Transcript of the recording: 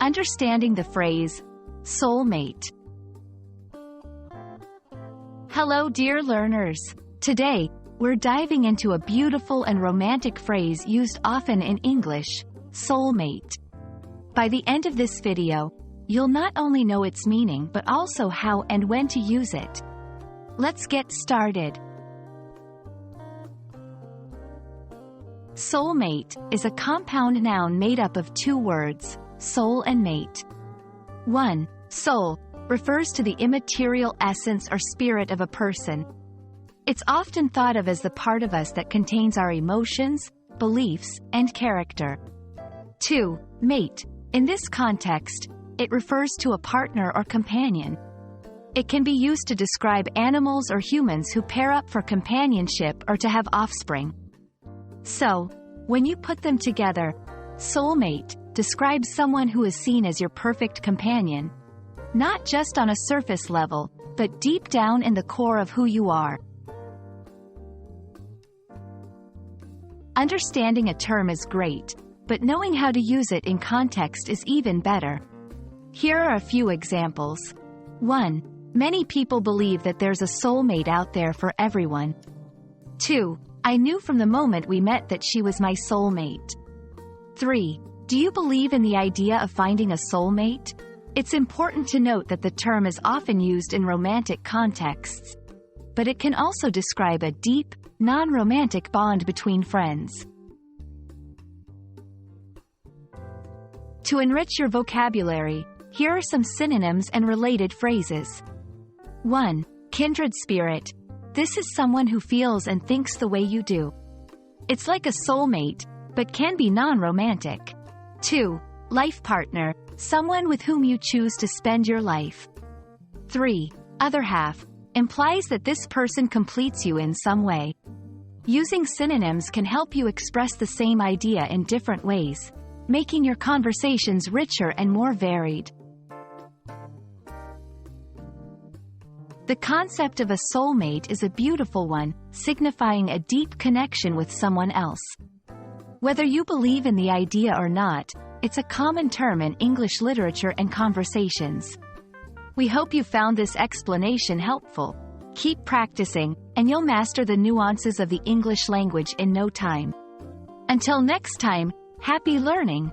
Understanding the phrase, soulmate. Hello dear learners. Today, we're diving into a beautiful and romantic phrase used often in English, soulmate. By the end of this video, you'll not only know its meaning but also how and when to use it. Let's get started. Soulmate is a compound noun made up of two words, soul and mate. 1. Soul refers to the immaterial essence or spirit of a person. It's often thought of as the part of us that contains our emotions, beliefs, and character. 2. Mate. In this context, it refers to a partner or companion. It can be used to describe animals or humans who pair up for companionship or to have offspring. So, when you put them together, soulmate describes someone who is seen as your perfect companion, not just on a surface level, but deep down in the core of who you are. Understanding a term is great, but knowing how to use it in context is even better. Here are a few examples. 1. Many people believe that there's a soulmate out there for everyone. 2. I knew from the moment we met that she was my soulmate. 3. Do you believe in the idea of finding a soulmate? It's important to note that the term is often used in romantic contexts, but it can also describe a deep, non-romantic bond between friends. To enrich your vocabulary, here are some synonyms and related phrases. 1. Kindred spirit. This is someone who feels and thinks the way you do. It's like a soulmate, but can be non-romantic. 2. Life partner. Someone with whom you choose to spend your life. 3. Other half. Implies that this person completes you in some way. Using synonyms can help you express the same idea in different ways, making your conversations richer and more varied. The concept of a soulmate is a beautiful one, signifying a deep connection with someone else. Whether you believe in the idea or not, it's a common term in English literature and conversations. We hope you found this explanation helpful. Keep practicing, and you'll master the nuances of the English language in no time. Until next time, happy learning!